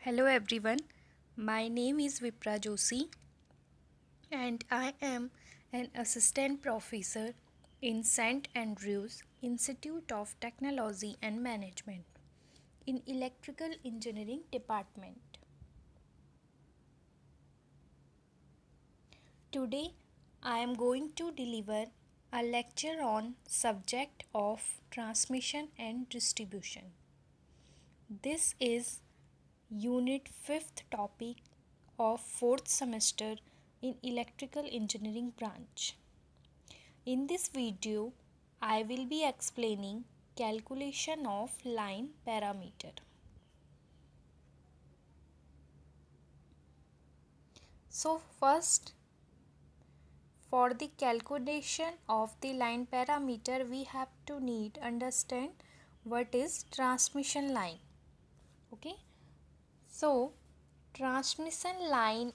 Hello everyone, my name is Vipra Joshi and I am an assistant professor in St. Andrews Institute of Technology and Management in Electrical Engineering Department. Today I am going to deliver a lecture on subject of transmission and distribution. This is Unit 5th topic of 4th semester in Electrical Engineering branch. In this video, I will be explaining calculation of line parameter. So first, for the calculation of the line parameter, we have to understand what is transmission line. Okay, so transmission line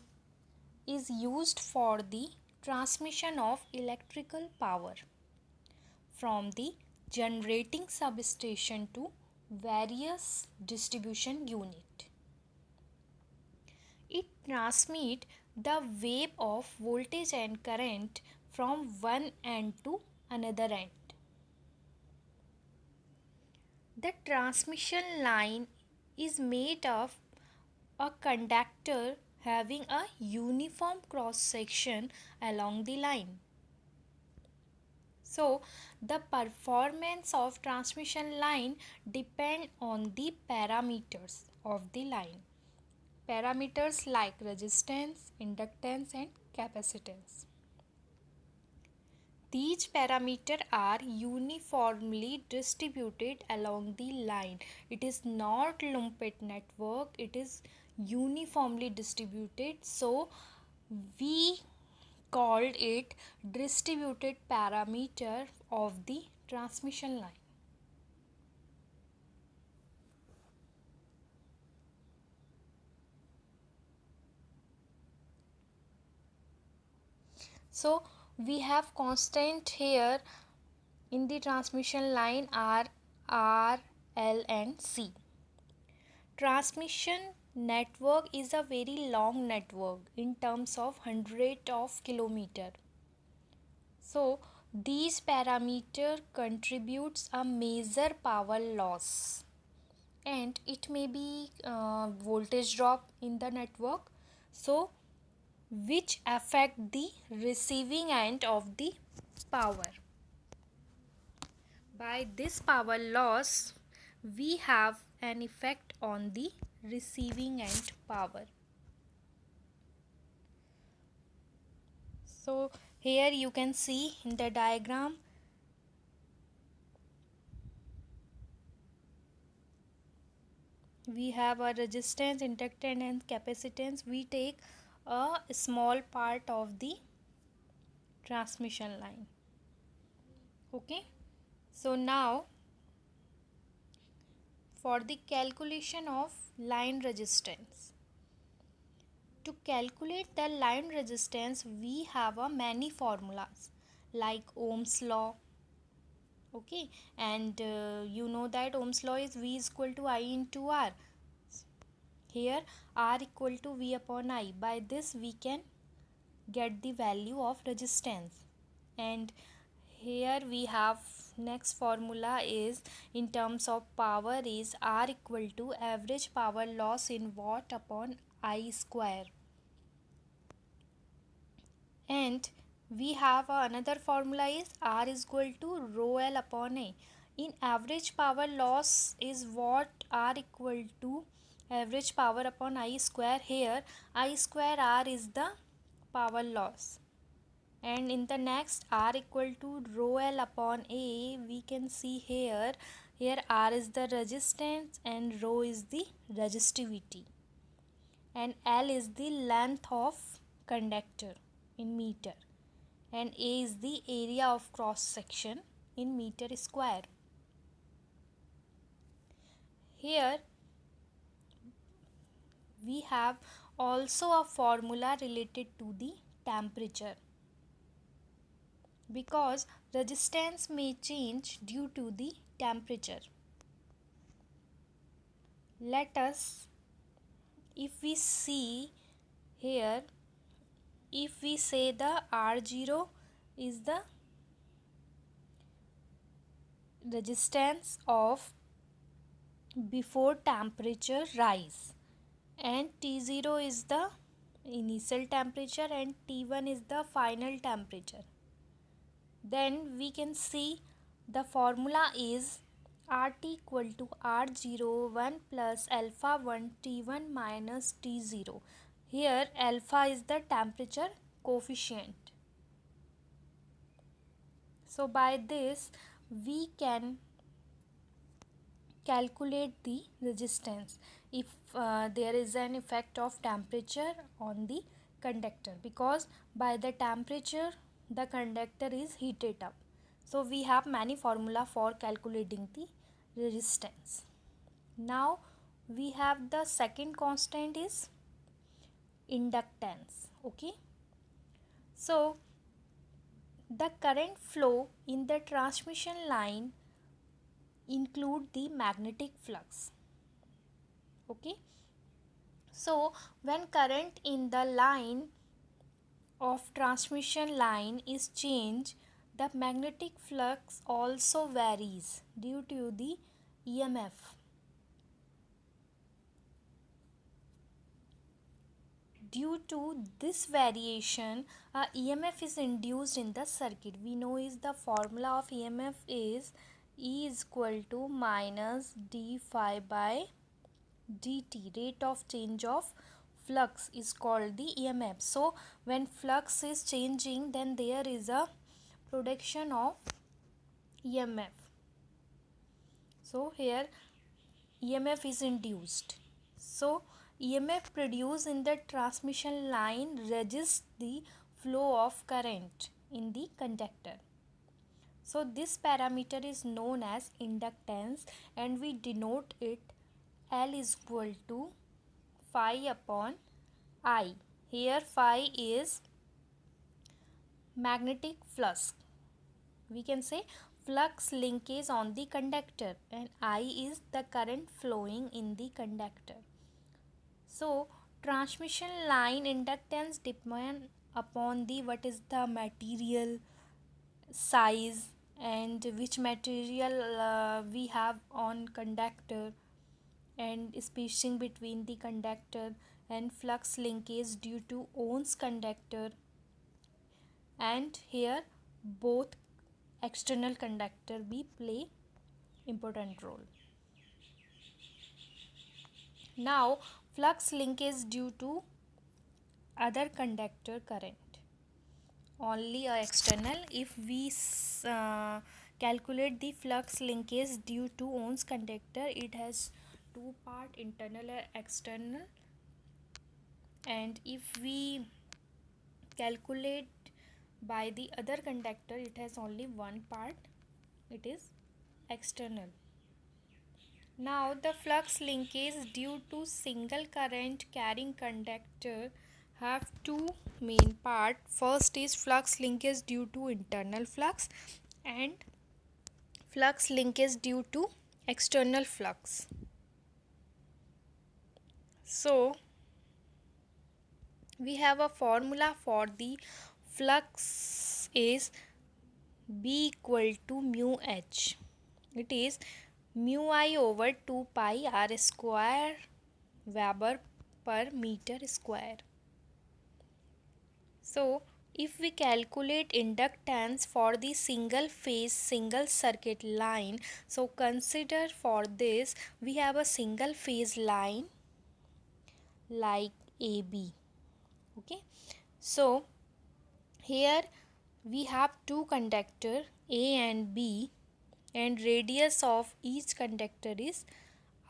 is used for the transmission of electrical power from the generating substation to various distribution unit. It transmits the wave of voltage and current from one end to another end. The transmission line is made of a conductor having a uniform cross section along the line. So, the performance of transmission line depend on the parameters of the line. Parameters like resistance, inductance and capacitance. These parameters are uniformly distributed along the line. It is not lumped network, it is uniformly distributed. So, we called it distributed parameter of the transmission line. So we have constant here in the transmission line are R, L and C. Transmission network is a very long network in terms of hundred of kilometer. So these parameter contributes a major power loss and it may be voltage drop in the network, so which affect the receiving end of the power. By this power loss we have an effect on the receiving end power. So here you can see in the diagram we have a resistance, inductance and capacitance. We take a small part of the transmission line. Okay, so now for the calculation of line resistance. To calculate the line resistance we have a many formulas like Ohm's law. Okay, and you know that Ohm's law is V is equal to I into R. Here R equal to V upon I. By this we can get the value of resistance. And here we have next formula is in terms of power is R equal to average power loss in watt upon I square. And we have another formula is R is equal to rho L upon A. In average power loss is what R equal to average power upon I square. Here I square R is the power loss. And in the next R equal to rho L upon A, we can see here R is the resistance and rho is the resistivity and L is the length of conductor in meter and A is the area of cross section in meter square. Here we have also a formula related to the temperature, because resistance may change due to the temperature. Let us if we see here, if we say the R0 is the resistance of before temperature rise, and T0 is the initial temperature and T1 is the final temperature, then we can see the formula is RT equal to R01 plus alpha 1 T1 minus T0. Here alpha is the temperature coefficient. So by this we can calculate the resistance if there is an effect of temperature on the conductor, because by the temperature the conductor is heated up. So we have many formula for calculating the resistance. Now we have the second constant is inductance. Okay, so the current flow in the transmission line include the magnetic flux. Okay, so when current in the line of transmission line is changed, the magnetic flux also varies due to the EMF. Due to this variation, a EMF is induced in the circuit. We know is the formula of EMF is E is equal to minus d phi by dt. Rate of change of flux is called the EMF. So when flux is changing, then there is a production of EMF. So here EMF is induced. So EMF produced in the transmission line resists the flow of current in the conductor. So this parameter is known as inductance, and we denote it L is equal to phi upon I. Here phi is magnetic flux. We can say flux linkage on the conductor, and I is the current flowing in the conductor. So transmission line inductance depend upon the what is the material size and which material we have on conductor, and spacing between the conductor, and flux linkage due to Ohm's conductor, and here both external conductor be play important role. Now flux linkage due to other conductor current, only a external. If we calculate the flux linkage due to Ohm's conductor, it has two part, internal and external, and if we calculate by the other conductor, it has only one part, it is external. Now the flux linkage due to single current carrying conductor have two main part. First is flux linkage due to internal flux, and flux linkage due to external flux. So we have a formula for the flux is B equal to mu H. It is mu I over 2 pi r square Weber per meter square. So if we calculate inductance for the single phase single circuit line, so consider for this we have a single phase line like AB. Okay, so here we have two conductor A and B, and radius of each conductor is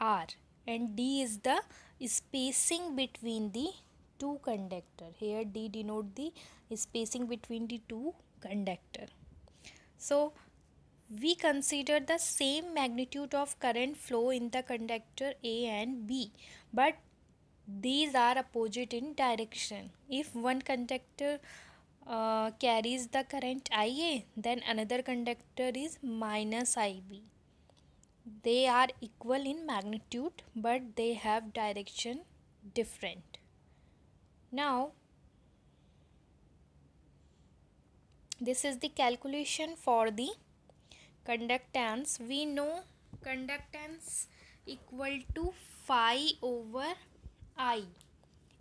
R, and D is the spacing between the two conductor. Here D denote the spacing between the two conductor. So we consider the same magnitude of current flow in the conductor A and B, but these are opposite in direction. If one conductor carries the current IA, then another conductor is minus IB. They are equal in magnitude, but they have direction different. Now this is the calculation for the conductance. We know conductance equal to phi over I.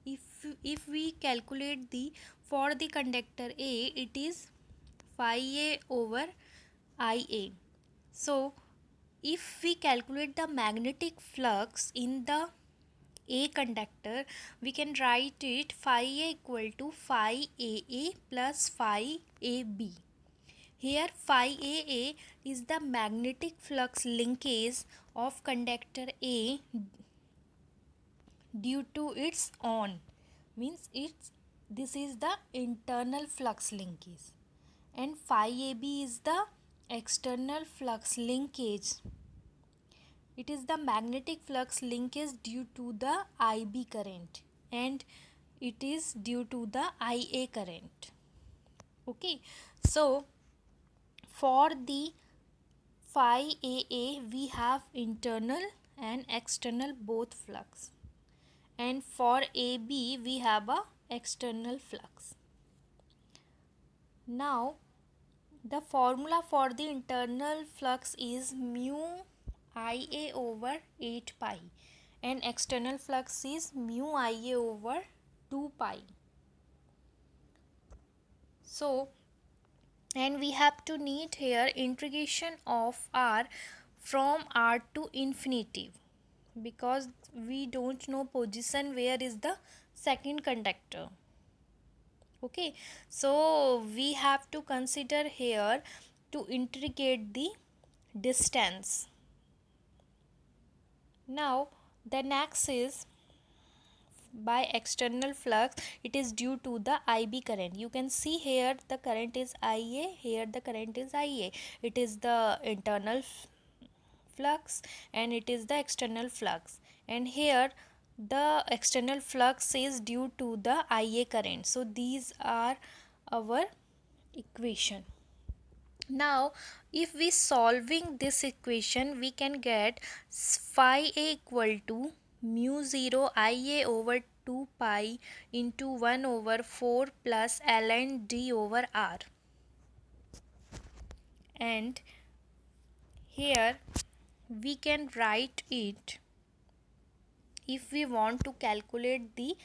If we calculate the for the conductor A, it is phi A over IA. So if we calculate the magnetic flux in the A conductor, we can write it phi A equal to phi AA plus phi AB. Here phi AA is the magnetic flux linkage of conductor A due to its on, means this is the internal flux linkage, and phi AB is the external flux linkage. It is the magnetic flux linkage due to the IB current, and it is due to the IA current. Okay, so for the phi AA we have internal and external both flux, and for AB we have a external flux. Now the formula for the internal flux is mu IA over 8 pi, and external flux is mu IA over 2 pi. So, and we have to need here integration of R from R to infinity, because we don't know position where is the second conductor. Okay, so we have to consider here to integrate the distance. Now the next is by external flux, it is due to the IB current. You can see here the current is IA, here the current is IA. It is the internal flux and it is the external flux, and here the external flux is due to the IA current. So these are our equation. Now if we solving this equation, we can get phi A equal to mu 0 IA over 2 pi into 1 over 4 plus ln D over R, and here we can write it if we want to calculate the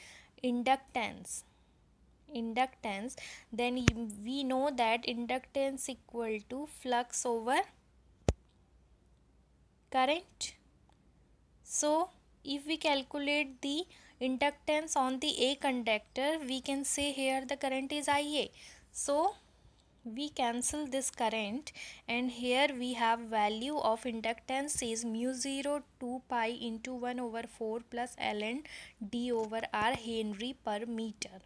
inductance. Then we know that inductance equal to flux over current. So if we calculate the inductance on the A conductor, we can say here the current is IA. So we cancel this current, and here we have value of inductance is mu 0 2 pi into 1 over 4 plus ln D over R Henry per meter.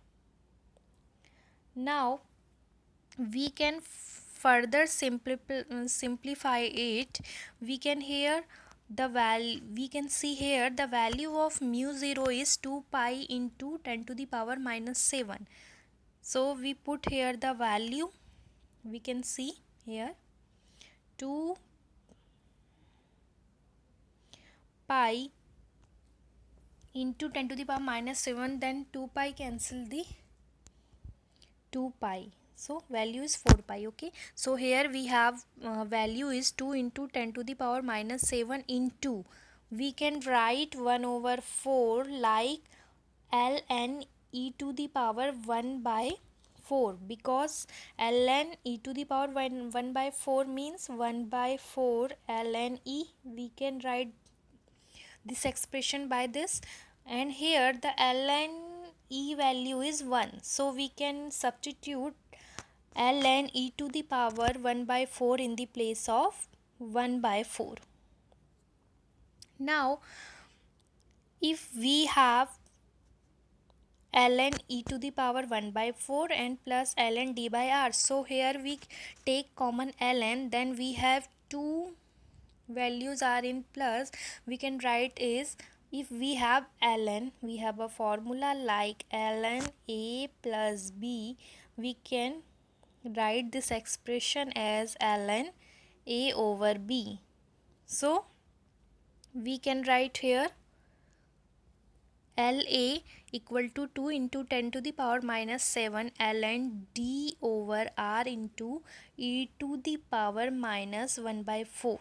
Now we can further simplify it. We can here we can see here the value of mu 0 is 2 pi into 10 to the power minus 7. So we put here the value, we can see here 2 pi into 10 to the power minus 7, then 2 pi cancel the 2 pi, so value is 4 pi. Okay, so here we have value is 2 into 10 to the power minus 7 into, we can write 1 over 4 like ln e to the power 1 by 4, because ln e to the power 1 by 4 means 1 by 4 ln e. We can write this expression by this, and here the ln e value is 1, so we can substitute ln e to the power 1 by 4 in the place of 1 by 4. Now if we have ln e to the power 1 by 4 and plus ln D by R, so here we take common ln, then we have two values are in plus, we can write is, if we have ln, we have a formula like ln A plus B, we can write this expression as ln A over B. So we can write here LA equal to 2 into 10 to the power minus 7 ln D over R into e to the power minus 1 by 4.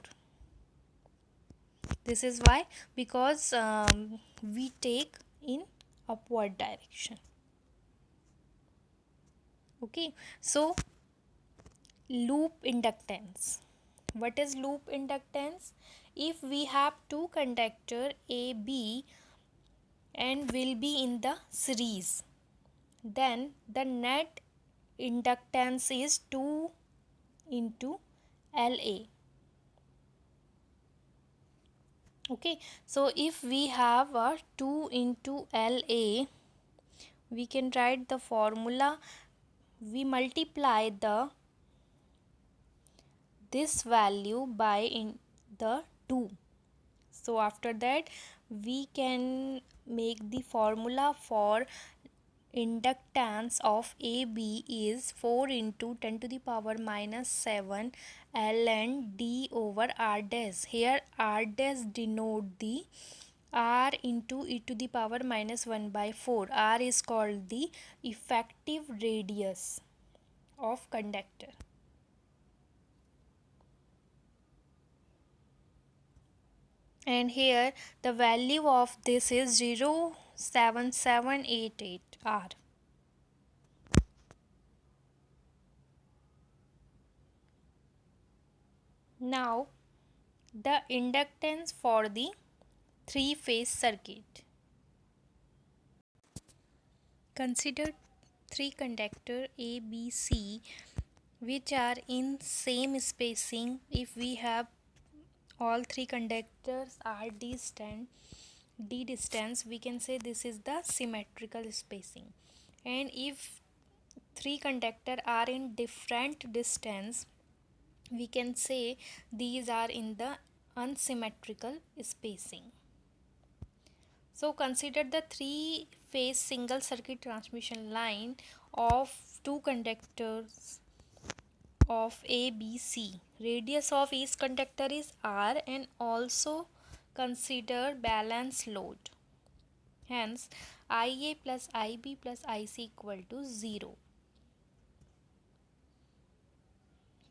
This is why, because we take in upward direction. Okay, so loop inductance. What is loop inductance? If we have two conductor A, B and will be in the series, then the net inductance is 2 into LA. Okay, so if we have a 2 into LA, we can write the formula. We multiply this value by in the 2. So after that we can make the formula for inductance of AB is 4 into 10 to the power minus 7 ln D over R dash. Here R dash denote the R into e to the power minus 1 by 4. R is called the effective radius of conductor. And here the value of this is 0.7788 R. Now the inductance for the three-phase circuit. Consider three conductor A, B, C which are in same spacing. If we have all three conductors are distant, we can say this is the symmetrical spacing. And if three conductor are in different distance, we can say these are in the unsymmetrical spacing. So consider the three phase single circuit transmission line of two conductors of A, B, C. Radius of each conductor is R, and also consider balance load. Hence IA plus IB plus IC equal to 0.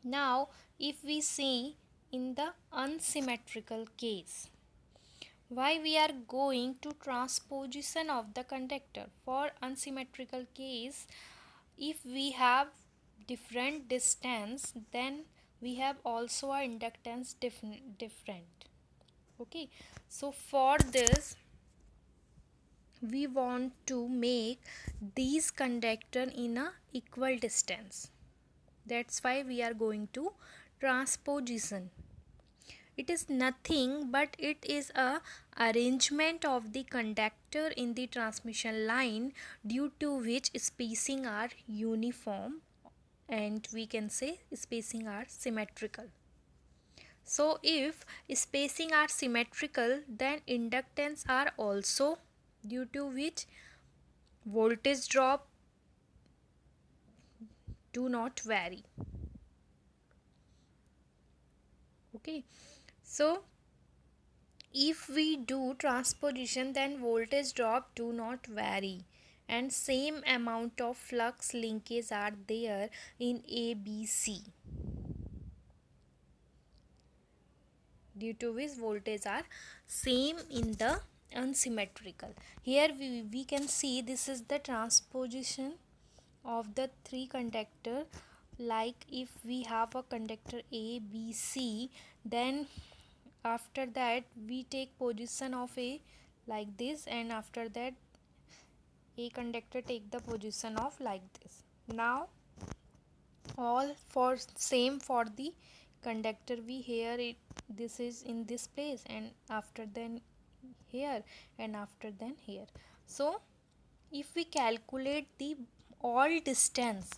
Now if we see in the unsymmetrical case, why we are going to transposition of the conductor? For unsymmetrical case, if we have different distance, then we have also our inductance different. Okay, so for this we want to make these conductor in a equal distance. That's why we are going to transposition. It is nothing but it is a arrangement of the conductor in the transmission line due to which spacing are uniform, and we can say spacing are symmetrical. So if spacing are symmetrical, then inductance are also, due to which voltage drop do not vary. Okay, so if we do transposition, then voltage drop do not vary, and same amount of flux linkage are there in ABC, due to which voltage are same in the unsymmetrical. Here we can see this is the transposition of the three conductor. Like if we have a conductor A, B, C, then after that we take position of A like this, and after that A conductor take the position of like this. Now all for same for the conductor, we here it this is in this place, and after then here, and after then here. So if we calculate the all distance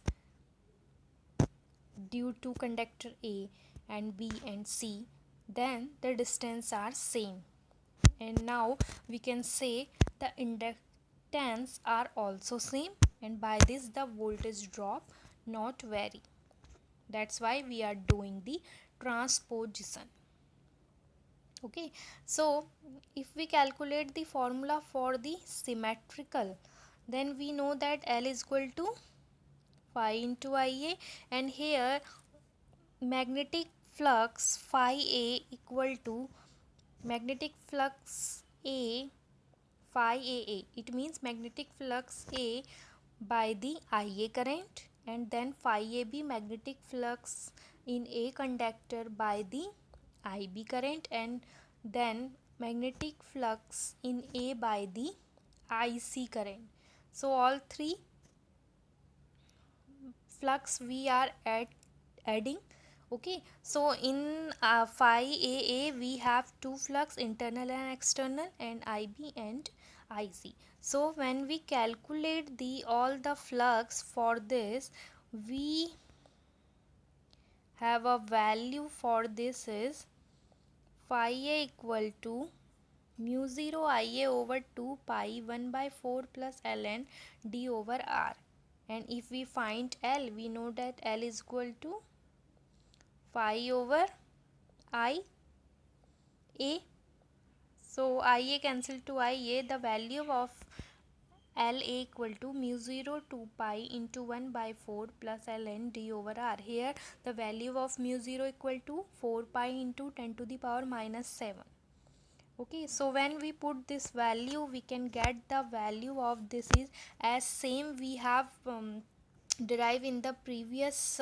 due to conductor A and B and C, then the distance are same, and now we can say the inductance are also same, and by this the voltage drop not vary. That's why we are doing the transposition. Okay, so if we calculate the formula for the symmetrical, then we know that L is equal to phi into Ia, and here magnetic flux phi A equal to magnetic flux A phi AA. It means magnetic flux A by the Ia current, and then phi AB magnetic flux in A conductor by the IB current, and then magnetic flux in A by the IC current. So all three flux we are adding. Okay, so in phi AA we have two flux, internal and external, and IB and IC. So when we calculate the all the flux for this, we have a value for this is phi A equal to mu 0 Ia over 2 pi 1 by 4 plus ln d over r. And if we find L, we know that L is equal to phi over I A. So Ia cancel to Ia, the value of LA equal to mu 0 2 pi into 1 by 4 plus ln d over r. Here the value of mu 0 equal to 4 pi into 10 to the power minus 7. Okay, so when we put this value, we can get the value of this is as same we have derived in the previous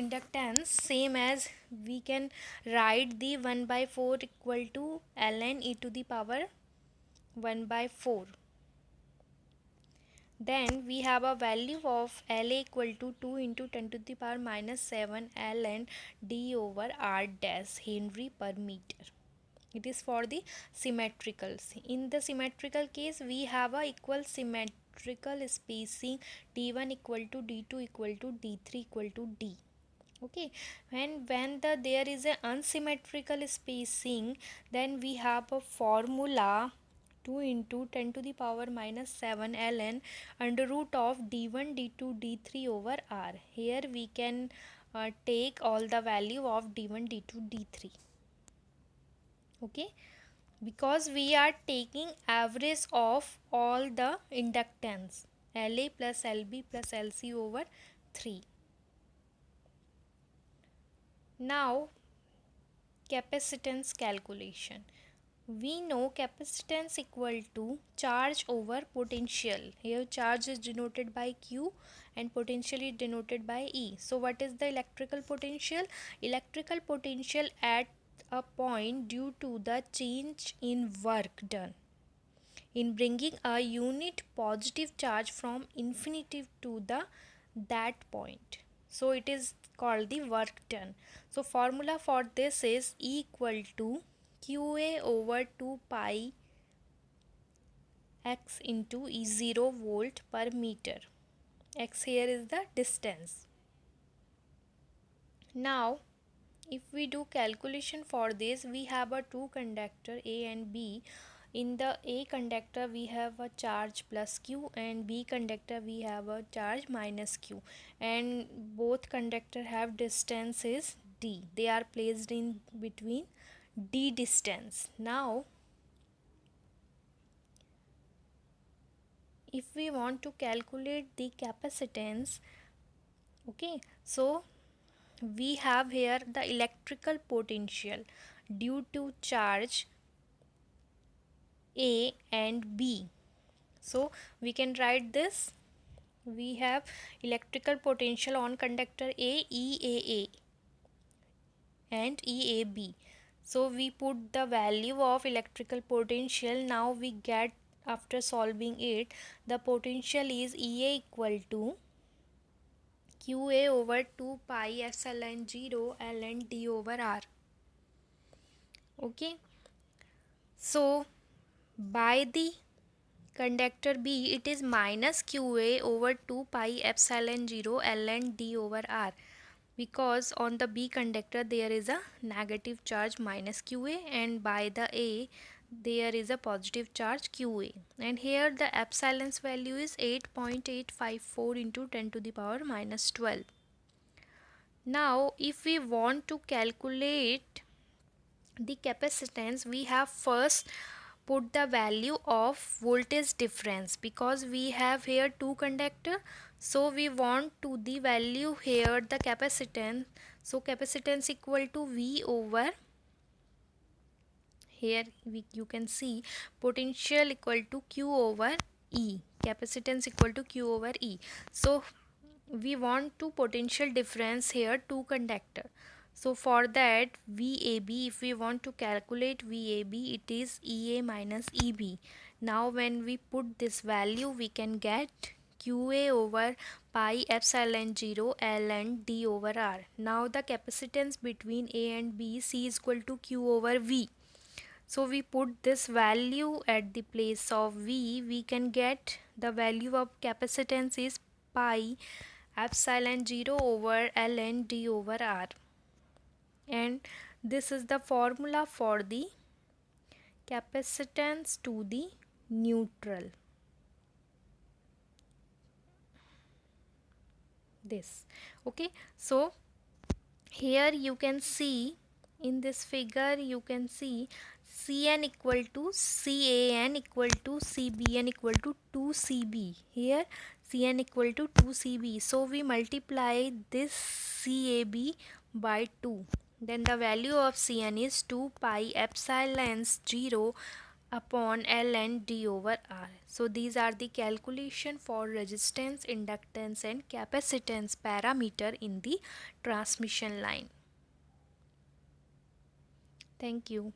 inductance, same as we can write the 1 by 4 equal to ln e to the power 1 by 4. Then we have a value of La equal to 2 into 10 to the power minus 7 ln d over r dash Henry per meter. It is for the symmetrical. In the symmetrical case, we have a equal symmetrical spacing d1 equal to d2 equal to d3 equal to d. Okay, when there is a unsymmetrical spacing, then we have a formula 2 into 10 to the power minus 7 ln under root of d1 d2 d3 over r. Here we can take all the value of d1 d2 d3. Okay, because we are taking average of all the inductance La plus Lb plus Lc over 3. Now capacitance calculation. We know capacitance equal to charge over potential. Here charge is denoted by Q and potential is denoted by E. So what is the electrical potential? Electrical potential at a point due to the change in work done in bringing a unit positive charge from infinity to the that point. So it is called the work done. So formula for this is E equal to qa over 2 pi x into E 0 volt per meter. X here is the distance. Now if we do calculation for this, we have a two conductor A and B. In the A conductor we have a charge plus Q, and B conductor we have a charge minus Q, and both conductor have distance is D. They are placed in between D distance. Now if we want to calculate the capacitance, okay, so we have here the electrical potential due to charge A and B. So we can write this. We have electrical potential on conductor A, EAA and EAB. So we put the value of electrical potential. Now we get, after solving it, the potential is EA equal to QA over 2 pi epsilon 0 ln D over R. Okay, so by the conductor B, it is minus QA over 2 pi epsilon 0 ln D over R, because on the B conductor there is a negative charge minus QA, and by the A there is a positive charge QA, and here the epsilon's value is 8.854 into 10 to the power minus 12. Now if we want to calculate the capacitance, we have first put the value of voltage difference, because we have here two conductor, so we want to the value here the capacitance. So capacitance equal to V over, here you can see potential equal to Q over E, capacitance equal to Q over E. So we want to potential difference here two conductor. So for that VAB, if we want to calculate VAB, it is EA minus EB. Now when we put this value, we can get QA over pi epsilon 0 ln D over R. Now the capacitance between A and B, C is equal to Q over V. So we put this value at the place of V, we can get the value of capacitance is pi epsilon 0 over ln D over R. And this is the formula for the capacitance to the neutral. This. Okay. So here you can see in this figure, you can see Cn equal to Can equal to Cbn equal to 2Cb. Here Cn equal to 2Cb. So we multiply this Cab by 2. Then the value of Cn is 2 pi epsilon 0 upon ln D over R. So these are the calculation for resistance, inductance and capacitance parameter in the transmission line. Thank you.